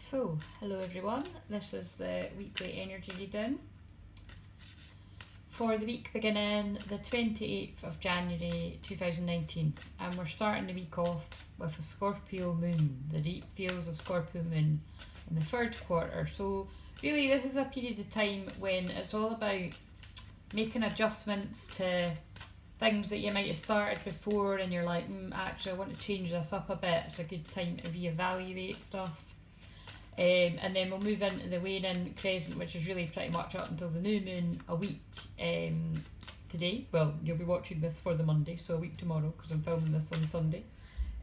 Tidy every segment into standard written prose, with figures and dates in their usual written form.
So, hello everyone, this is the weekly energy reading for the week beginning the 28th of January 2019, and we're starting the week off with a Scorpio moon, the deep feels of Scorpio moon in the third quarter. So really this is a period of time when it's all about making adjustments to things that you might have started before and you're like, actually I want to change this up a bit. It's a good time to reevaluate stuff. And then we'll move into the waning crescent, which is really pretty much up until the new moon a week today. Well, you'll be watching this for the Monday, so a week tomorrow, because I'm filming this on Sunday.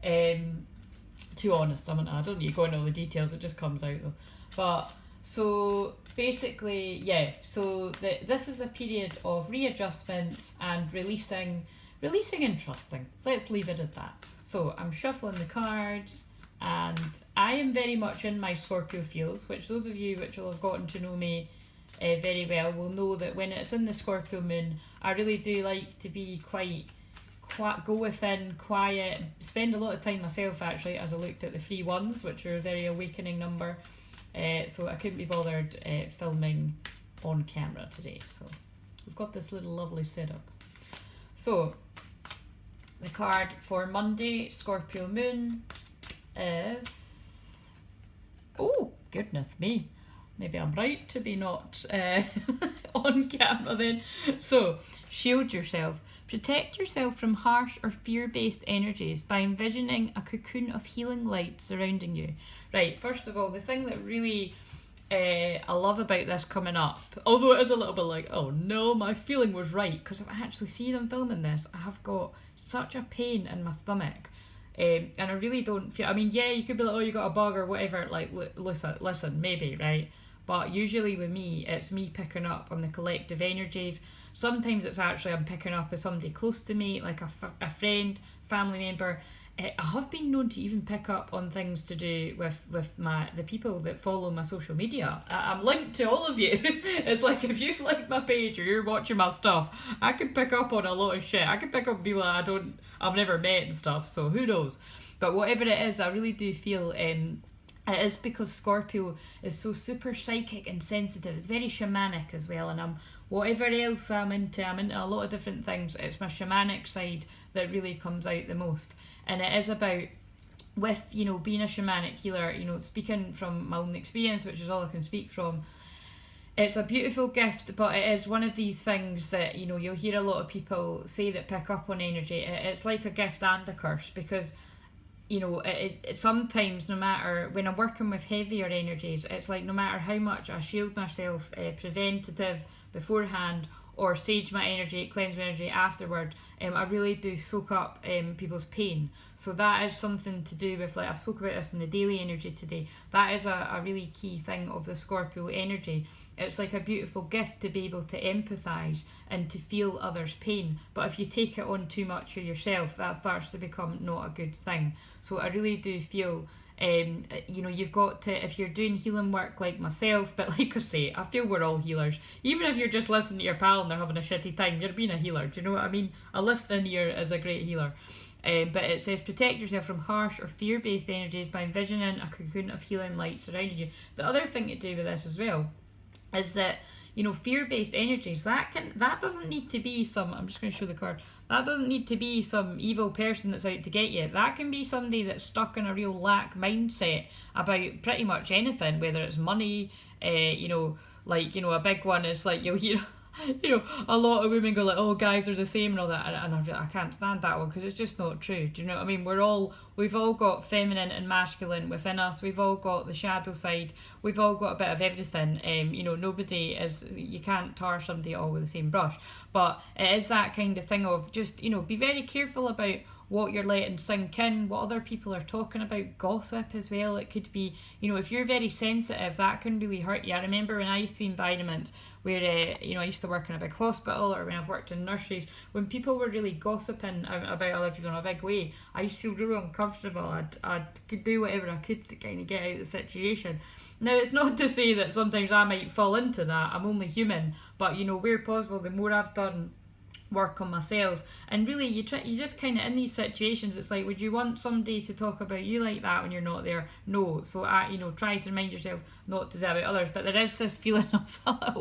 To be honest, I don't need to go into all the details, it just comes out though. But so basically, yeah, so this is a period of readjustments and releasing and trusting. Let's leave it at that. So I'm shuffling the cards. And I am very much in my Scorpio feels, which those of you which will have gotten to know me very well will know that when it's in the Scorpio moon, I really do like to be quite go within, quiet, spend a lot of time myself actually, as I looked at the 3 ones, which are a very awakening number. So I couldn't be bothered filming on camera today. So we've got this little lovely setup. So the card for Monday, Scorpio moon, is, oh goodness me, maybe I'm right to be not on camera then. So shield yourself, protect yourself from harsh or fear-based energies by envisioning a cocoon of healing light surrounding you. Right, first of all, the thing that really I love about this coming up, although it is a little bit like, oh no, my feeling was right, because if I actually see them filming this, I have got such a pain in my stomach. And I really don't feel, I mean, yeah, you could be like, oh, you got a bug or whatever, like, listen, maybe, right? But usually with me, it's me picking up on the collective energies. Sometimes it's actually I'm picking up as somebody close to me, like a friend, family member. I have been known to even pick up on things to do with the people that follow my social media. I'm linked to all of you. It's like if you've liked my page or you're watching my stuff, I can pick up on a lot of shit. I can pick up people that I've never met and stuff, so who knows. But whatever it is, I really do feel it is because Scorpio is so super psychic and sensitive. It's very shamanic as well, and whatever else I'm into a lot of different things. It's my shamanic side that really comes out the most. And it is about, with, being a shamanic healer, speaking from my own experience, which is all I can speak from, it's a beautiful gift, but it is one of these things that, you'll hear a lot of people say that pick up on energy. It's like a gift and a curse, because, it sometimes, no matter, when I'm working with heavier energies, it's like no matter how much I shield myself, preventative beforehand, or sage my energy, cleanse my energy afterward, I really do soak up people's pain. So that is something to do with, like I've spoken about this in the daily energy today, that is a really key thing of the Scorpio energy. It's like a beautiful gift to be able to empathise and to feel others' pain. But if you take it on too much for yourself, that starts to become not a good thing. So I really do feel you've got to, if you're doing healing work like myself, but like I say, I feel we're all healers. Even if you're just listening to your pal and they're having a shitty time, you're being a healer. Do you know what I mean? A listening ear is a great healer. But it says protect yourself from harsh or fear-based energies by envisioning a cocoon of healing light surrounding you. The other thing to do with this as well is that, fear-based energies, that doesn't need to be some, I'm just going to show the card, that doesn't need to be some evil person that's out to get you. That can be somebody that's stuck in a real lack mindset about pretty much anything, whether it's money, a big one is like, you'll hear, a lot of women go like, oh, guys are the same and all that, and I can't stand that one, because it's just not true. Do you know what I mean? We've all got feminine and masculine within us. We've all got the shadow side. We've all got a bit of everything. Nobody is, you can't tar somebody all with the same brush. But it is that kind of thing of just, be very careful about what you're letting sink in, what other people are talking about, gossip as well. It could be, if you're very sensitive, that can really hurt you. I remember when I used to be environments where, I used to work in a big hospital, or when I've worked in nurseries, when people were really gossiping about other people in a big way, I used to feel really uncomfortable. I'd do whatever I could to kind of get out of the situation. Now, it's not to say that sometimes I might fall into that. I'm only human. But, where possible, the more I've done work on myself. And really you just kind of, in these situations, it's like, would you want somebody to talk about you like that when you're not there? No. So try to remind yourself not to do that about others. But there is this feeling of a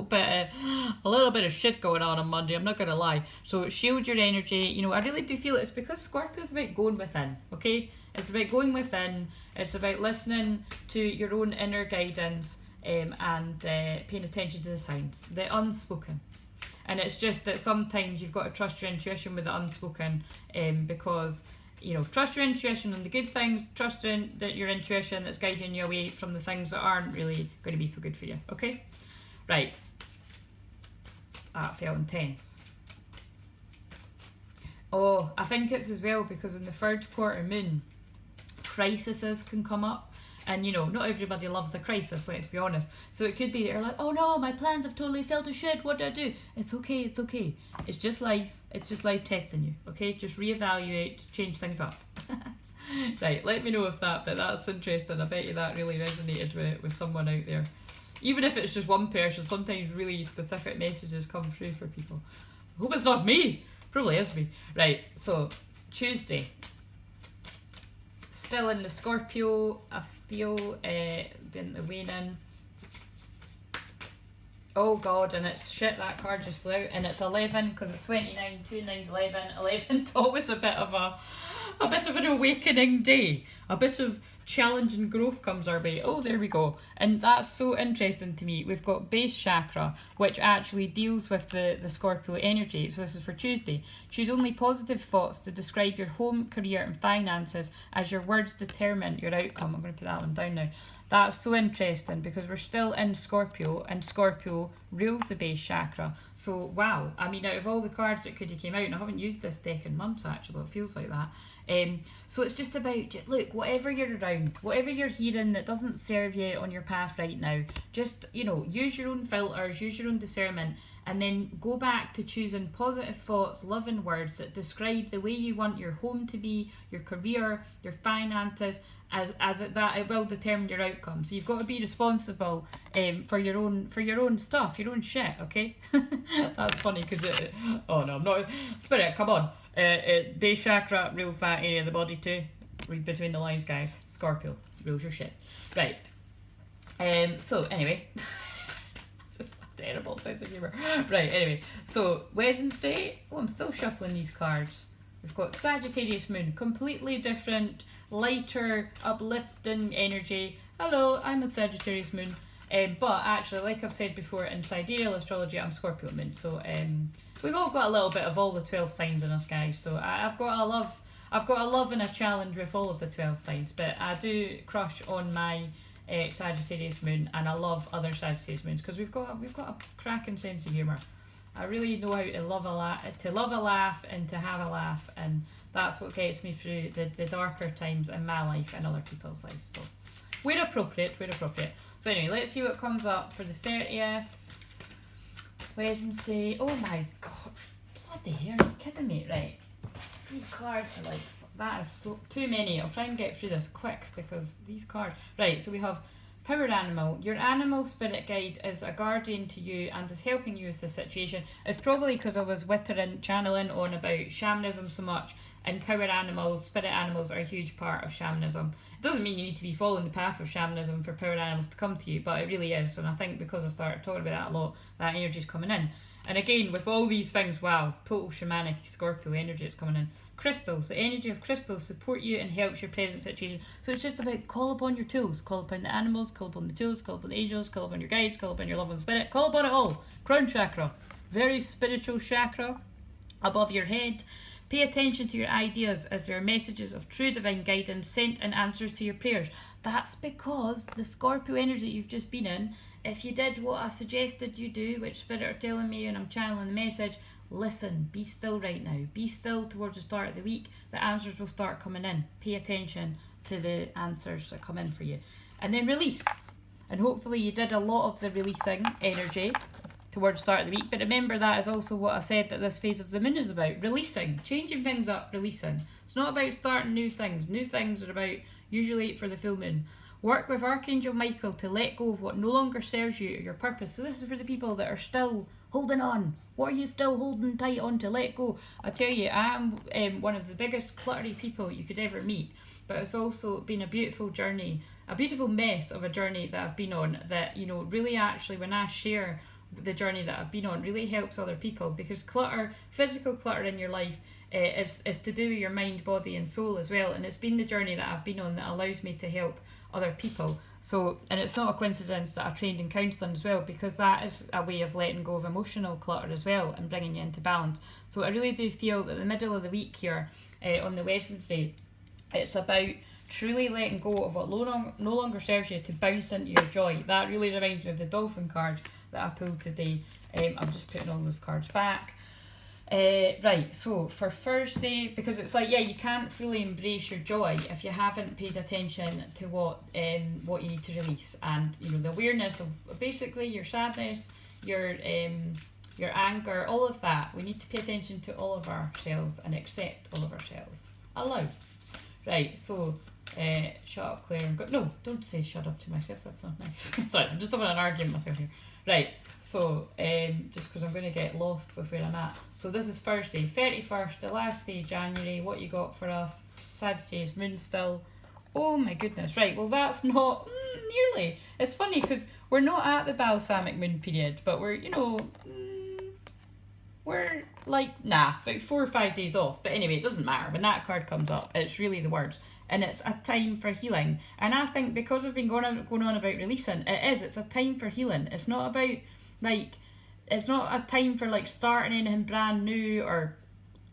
little bit of shit going on Monday, I'm not gonna lie. So shield your energy. I really do feel it's because Scorpio's about going within, okay? It's about going within. It's about listening to your own inner guidance, and paying attention to the signs, the unspoken. And it's just that sometimes you've got to trust your intuition with the unspoken, because, trust your intuition on the good things, trust your intuition that's guiding you away from the things that aren't really going to be so good for you, okay? Right. That felt intense. Oh, I think it's as well because in the third quarter moon, crises can come up. And not everybody loves a crisis, let's be honest. So it could be you're like, oh no, my plans have totally fell to shit, what do I do? It's okay. It's just life testing you, okay? Just reevaluate, change things up. Right, let me know if that's interesting. I bet you that really resonated with someone out there. Even if it's just one person, sometimes really specific messages come through for people. I hope it's not me. Probably is me. Right, so Tuesday. Still in the Scorpio, I feel the waning. Oh god, and it's shit, that card just flew out, and it's 11 because it's 29, 2 9's 11. 11's always a bit of an awakening day. A bit of challenge and growth comes our way. Oh, there we go. And that's so interesting to me. We've got base chakra, which actually deals with the Scorpio energy. So this is for Tuesday. Choose only positive thoughts to describe your home, career and finances as your words determine your outcome. I'm going to put that one down now. That's so interesting because we're still in Scorpio, and Scorpio rules the base chakra. So wow, I mean, out of all the cards that could have came out, and I haven't used this deck in months actually, it feels like that. So it's just about, look, whatever you're around, whatever you're hearing that doesn't serve you on your path right now, just, use your own filters, use your own discernment, and then go back to choosing positive thoughts, loving words that describe the way you want your home to be, your career, your finances, as that it will determine your outcome. So you've got to be responsible for your own stuff, your own shit, okay? That's funny because oh no, I'm not. Spirit, come on. Base chakra rules that area of the body too. Read between the lines, guys. Scorpio rules your shit. Right. So anyway, it's just a terrible sense of humour. Right. Anyway, so Wednesday. Oh, I'm still shuffling these cards. We've got Sagittarius moon, completely different, lighter, uplifting energy. Hello, I'm a Sagittarius moon. But actually, like I've said before, in sidereal astrology, I'm Scorpio moon. So we've all got a little bit of all the 12 signs in us, guys. So I've got a love and a challenge with all of the 12 signs. But I do crush on my Sagittarius moon, and I love other Sagittarius moons because we've got a cracking sense of humour. I really know how to love a laugh and to have a laugh, and that's what gets me through the darker times in my life and other people's lives. So we're appropriate. So anyway, let's see what comes up for the 30th. Wednesday. Oh my god. Bloody hell, are you kidding me? Right. These cards are like, that is so too many. I'll try and get through this quick because these cards. Right, so we have Power Animal. Your animal spirit guide is a guardian to you and is helping you with the situation. It's probably because I was channeling on about shamanism so much, and power animals, spirit animals are a huge part of shamanism. It doesn't mean you need to be following the path of shamanism for power animals to come to you, but it really is. And I think because I started talking about that a lot, that energy is coming in. And again, with all these things, wow, total shamanic Scorpio energy is coming in. Crystals, the energy of crystals support you and helps your present situation. So it's just about call upon your tools, call upon the animals, call upon the tools, call upon the angels, call upon your guides, call upon your loving spirit, call upon it all. Crown chakra, very spiritual chakra above your head. Pay attention to your ideas as they are messages of true divine guidance sent in answers to your prayers. That's because the Scorpio energy you've just been in, if you did what I suggested you do, which spirit are telling me and I'm channeling the message, listen, be still right now. Be still towards the start of the week. The answers will start coming in. Pay attention to the answers that come in for you. And then release. And hopefully you did a lot of the releasing energy towards the start of the week. But remember, that is also what I said that this phase of the moon is about. Releasing. Changing things up, releasing. It's not about starting new things. New things are about, usually for the full moon, Work with Archangel Michael to let go of what no longer serves you or your purpose. So this is for the people that are still holding on. What are you still holding tight on to let go? I tell you, I am one of the biggest cluttery people you could ever meet. But it's also been a beautiful journey, a beautiful mess of a journey that I've been on that, you know, really actually when I share the journey that I've been on really helps other people, because clutter, physical clutter in your life is to do with your mind, body and soul as well, and it's been the journey that I've been on that allows me to help other people. So, and it's not a coincidence that I trained in counselling as well, because that is a way of letting go of emotional clutter as well and bringing you into balance. So I really do feel that the middle of the week here on the Wednesday, it's about truly letting go of what no longer serves you to bounce into your joy. That really reminds me of the dolphin card that I pulled today. I'm just putting all those cards back. Right, so for Thursday, because it's like, yeah, you can't fully embrace your joy if you haven't paid attention to what you need to release, and you know, the awareness of basically your sadness, your anger, all of that. We need to pay attention to all of ourselves and accept all of ourselves. Allow. Right, so shut up, Claire. No, don't say shut up to myself. That's not nice. Sorry, I'm just having an argument with myself here. Right, so just because I'm going to get lost with where I'm at. So this is Thursday, 31st, the last day of January. What you got for us? Sagittarius moon still. Oh my goodness. Right, well that's not nearly. It's funny because we're not at the balsamic moon period, but we're, you know, we're like, about 4 or 5 days off. But anyway, it doesn't matter. When that card comes up, it's really the words. And it's a time for healing. And I think because we've been going on about releasing, it's a time for healing. It's not about, like, it's not a time for, like, starting anything brand new or,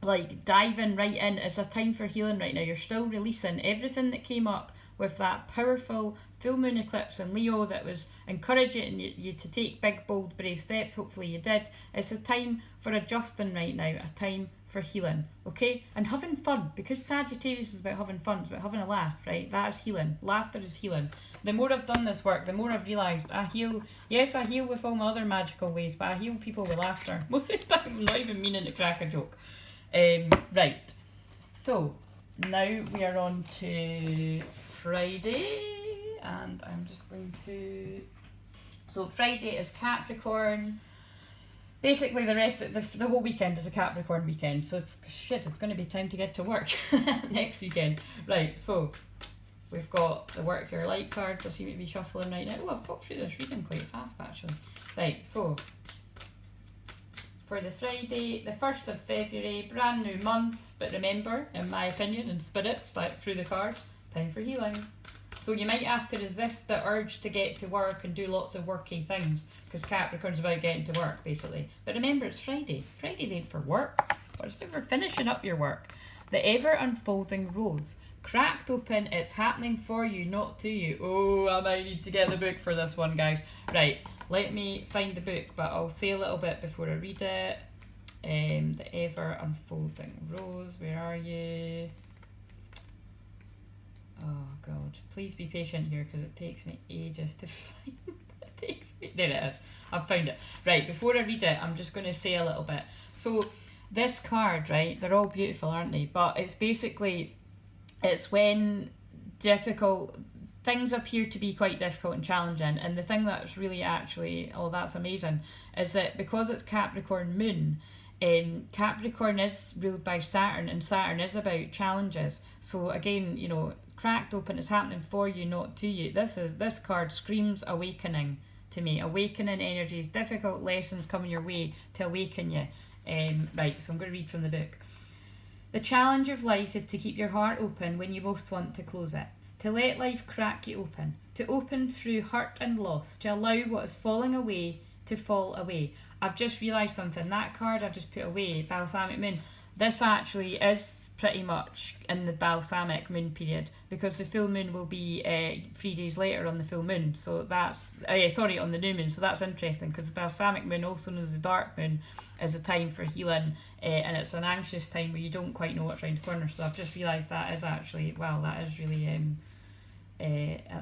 like, diving right in. It's a time for healing right now. You're still releasing everything that came up with that powerful full moon eclipse in Leo that was encouraging you to take big, bold, brave steps. Hopefully you did. It's a time for adjusting right now, a time for healing, okay? And having fun, because Sagittarius is about having fun, it's about having a laugh, right? That is healing. Laughter is healing. The more I've done this work, the more I've realised I heal. Yes, I heal with all my other magical ways, but I heal people with laughter. Most of the time, I'm not even meaning to crack a joke. Right. So, now we are on to Friday, and I'm just going to... So, Friday is Capricorn. Basically, the rest of the whole weekend is a Capricorn weekend, so it's going to be time to get to work next weekend. Right, so we've got the work your light cards. I seem to be shuffling right now. Oh, I've got through this reading quite fast actually. Right, so for the Friday, the 1st of February, brand new month, but remember, in my opinion, in spirits, through the cards, time for healing. So you might have to resist the urge to get to work and do lots of worky things, because Capricorn's about getting to work, basically. But remember, it's Friday. Fridays ain't for work, but it's about for finishing up your work. The ever-unfolding rose. Cracked open, it's happening for you, not to you. Oh, I might need to get the book for this one, guys. Right, let me find the book, but I'll say a little bit before I read it. The ever-unfolding rose, where are you? Oh god, please be patient here because it takes me ages to find it. There it is, I've found it. Right, before I read it, I'm just going to say a little bit. So this card, right, they're all beautiful, aren't they? But it's basically, it's when difficult things appear to be quite difficult and challenging, and the thing that's really actually, oh that's amazing, is that because it's Capricorn moon, Capricorn is ruled by Saturn, and Saturn is about challenges. So again, you know, cracked open, it's happening for you, not to you. This card screams awakening to me. Awakening energies, difficult lessons coming your way to awaken you. Right, so I'm going to read from the book. The challenge of life is to keep your heart open when you most want to close it. To let life crack you open. To open through hurt and loss. To allow what is falling away to fall away. I've just realised something. That card I've just put away, Balsamic Moon, this actually is pretty much in the Balsamic Moon period, because the full moon will be 3 days later on the full moon. So that's, on the new moon. So that's interesting, because the Balsamic Moon, also known as the dark moon, is a time for healing, and it's an anxious time where you don't quite know what's around the corner. So I've just realised that is actually, wow, that is really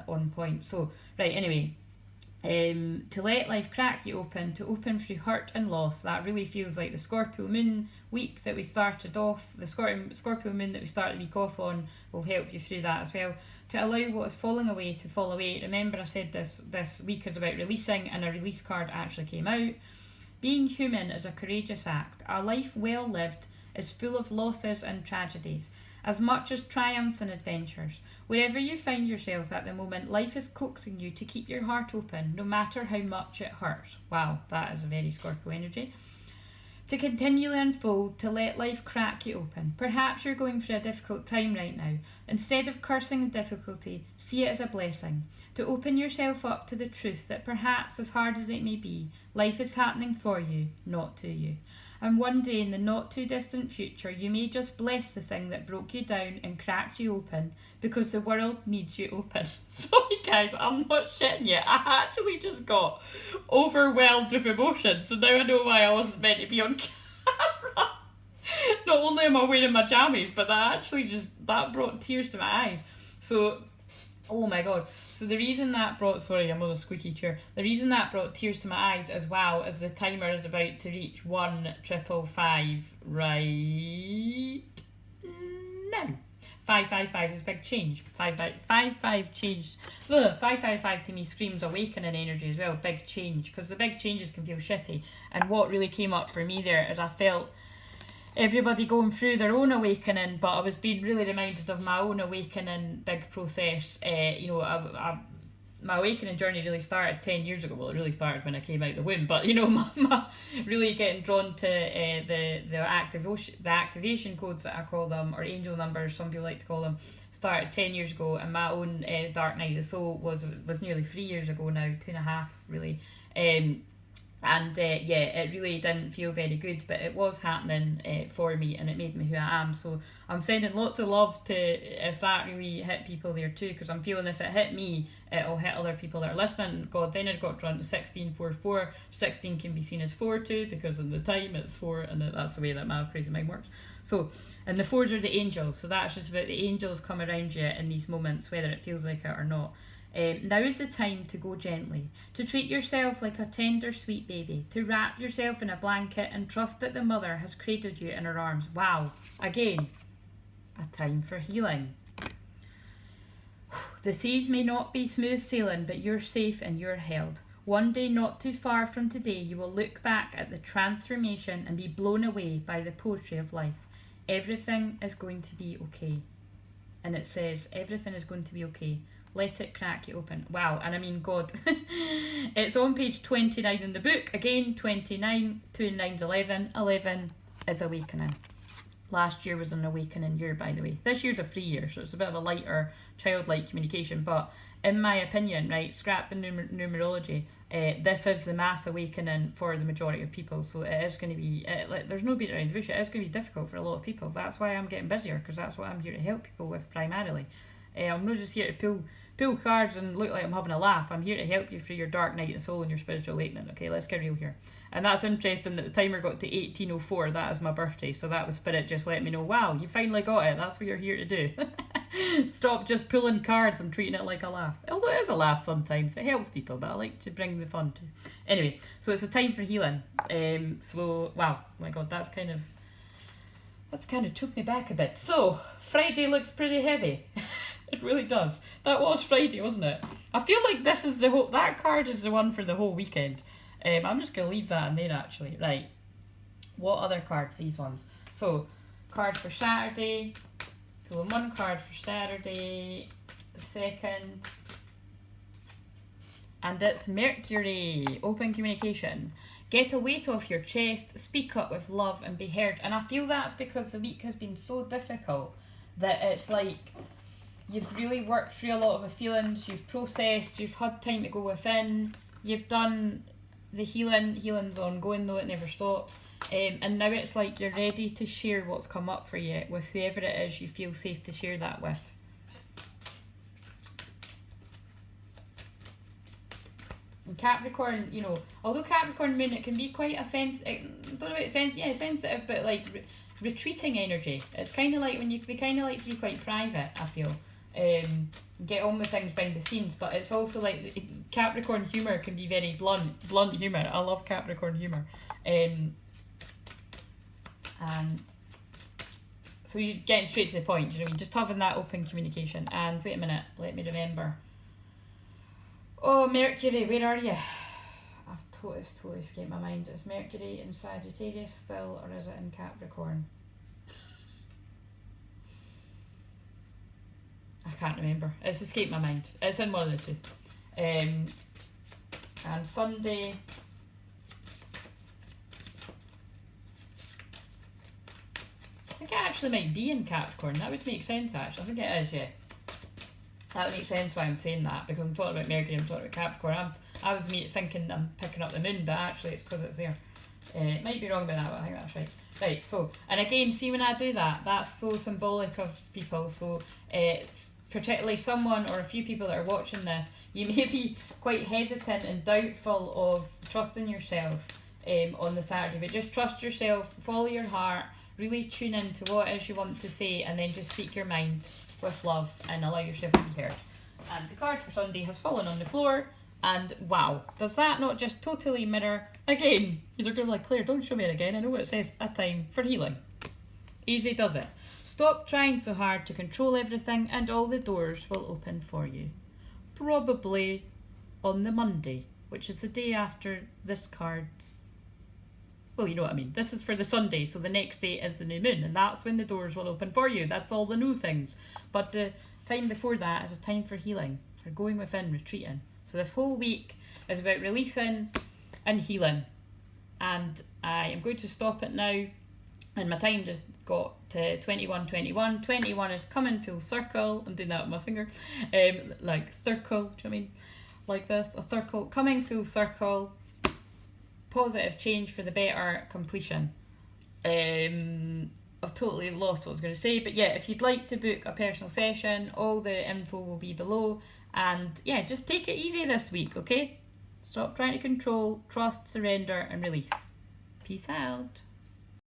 on point. So, right, anyway. To let life crack you open, to open through hurt and loss. That really feels like the Scorpio moon week that we started off, the Scorpio moon that we started the week off on will help you through that as well. To allow what is falling away to fall away. Remember I said this week is about releasing, and a release card actually came out. Being human is a courageous act. A life well lived is full of losses and tragedies, as much as triumphs and adventures. Wherever you find yourself at the moment, life is coaxing you to keep your heart open, no matter how much it hurts. Wow, that is a very Scorpio energy. To continually unfold, to let life crack you open. Perhaps you're going through a difficult time right now. Instead of cursing difficulty, see it as a blessing. To open yourself up to the truth that perhaps, as hard as it may be, life is happening for you, not to you. And one day in the not too distant future, you may just bless the thing that broke you down and cracked you open, because the world needs you open. Sorry guys, I'm not shitting you. I actually just got overwhelmed with emotion, so now I know why I wasn't meant to be on camera. Not only am I wearing my jammies, but that brought tears to my eyes. So, oh my god. So the reason that brought, sorry, I'm on a squeaky chair. The reason that brought tears to my eyes as well is the timer is about to reach 1,555 right now. 555 is big change. 555 changed. 555 to me screams awakening energy as well. Big change, because the big changes can feel shitty. And what really came up for me there is I felt everybody going through their own awakening, but I was being really reminded of my own awakening big process. My awakening journey really started 10 years ago. Well, it really started when I came out the womb, but my really getting drawn to the activation codes that I call them, or angel numbers, some people like to call them, started 10 years ago, and my own dark night of the soul was nearly 3 years ago now, 2.5 really. It really didn't feel very good, but it was happening for me, and it made me who I am. So I'm sending lots of love to if that really hit people there too, because I'm feeling if it hit me, it'll hit other people that are listening. God, then I got drawn to 1644. 16 can be seen as 4 too, because in the time it's 4, and that's the way that my crazy mind works. So, and the 4s are the angels, so that's just about the angels come around you in these moments, whether it feels like it or not. Now is the time to go gently, to treat yourself like a tender, sweet baby, to wrap yourself in a blanket and trust that the mother has cradled you in her arms. Wow, again, a time for healing. The seas may not be smooth sailing, but you're safe and you're held. One day not too far from today, you will look back at the transformation and be blown away by the poetry of life. Everything is going to be okay. And it says, everything is going to be okay. Let it crack you open. Wow, and I mean, God. It's on page 29 in the book. Again, 29, 2 and 9's 11. 11 is awakening. Last year was an awakening year, by the way. This year's a free year, so it's a bit of a lighter, childlike communication. But in my opinion, right, scrap the numerology. This is the mass awakening for the majority of people. So it is going to be, there's no beat around the bush. It is going to be difficult for a lot of people. That's why I'm getting busier, because that's what I'm here to help people with primarily. I'm not just here to pull cards and look like I'm having a laugh. I'm here to help you through your dark night of soul and your spiritual awakening. Okay, let's get real here. And that's interesting that the timer got to 1804. That is my birthday. So that was Spirit just let me know, wow, you finally got it. That's what you're here to do. Stop just pulling cards and treating it like a laugh. Although it is a laugh sometimes. It helps people, but I like to bring the fun too. Anyway, so it's a time for healing. Wow, oh my God, that's kind of took me back a bit. So, Friday looks pretty heavy. It really does. That was Friday, wasn't it? I feel like this is that card is the one for the whole weekend. I'm just going to leave that in there actually. Right. What other cards? These ones. So, card for Saturday. Pulling one card for Saturday. The second. And it's Mercury. Open communication. Get a weight off your chest. Speak up with love and be heard. And I feel that's because the week has been so difficult that it's like you've really worked through a lot of the feelings, you've processed, you've had time to go within, you've done the healing. Healing's ongoing though, it never stops. And now it's like you're ready to share what's come up for you with whoever it is you feel safe to share that with. And Capricorn, although Capricorn moon, it can be quite a sensitive, but like retreating energy. It's kind of like they kind of like to be quite private, I feel. get on with things behind the scenes, but it's also like Capricorn humour can be very blunt humour. I love Capricorn humour. And so you're getting straight to the point, you know, just having that open communication. And wait a minute, let me remember. Oh, Mercury, where are you? It's totally escaped my mind. Is Mercury in Sagittarius still, or is it in Capricorn? I can't remember. It's escaped my mind. It's in one of the two. And Sunday, I think it actually might be in Capricorn. That would make sense, actually. I think it is, yeah. That would make sense why I'm saying that, because I'm talking about Mercury, I'm talking about Capricorn. I was thinking I'm picking up the moon, but actually it's because it's there. Might be wrong about that, but I think that's right. Right, so, and again, see when I do that, that's so symbolic of people. So it's particularly someone or a few people that are watching this, you may be quite hesitant and doubtful of trusting yourself on the Saturday, but just trust yourself, follow your heart, really tune into what it is you want to say, and then just speak your mind with love and allow yourself to be heard. And the card for Sunday has fallen on the floor, and wow, does that not just totally mirror again? You're going to be like, Claire, don't show me it again. I know what it says. A time for healing. Easy does it. Stop trying so hard to control everything, and all the doors will open for you. Probably on the Monday, which is the day after this card's. Well, you know what I mean. This is for the Sunday, so the next day is the new moon, and that's when the doors will open for you. That's all the new things. But the time before that is a time for healing, for going within, retreating. So this whole week is about releasing and healing. And I am going to stop it now. And my time just got to 21:21. 21 is coming full circle. I'm doing that with my finger. Like circle, do you know what I mean? Like this, a circle. Coming full circle. Positive change for the better, completion. I've totally lost what I was going to say. But yeah, if you'd like to book a personal session, all the info will be below. And yeah, just take it easy this week, okay? Stop trying to control, trust, surrender, and release. Peace out.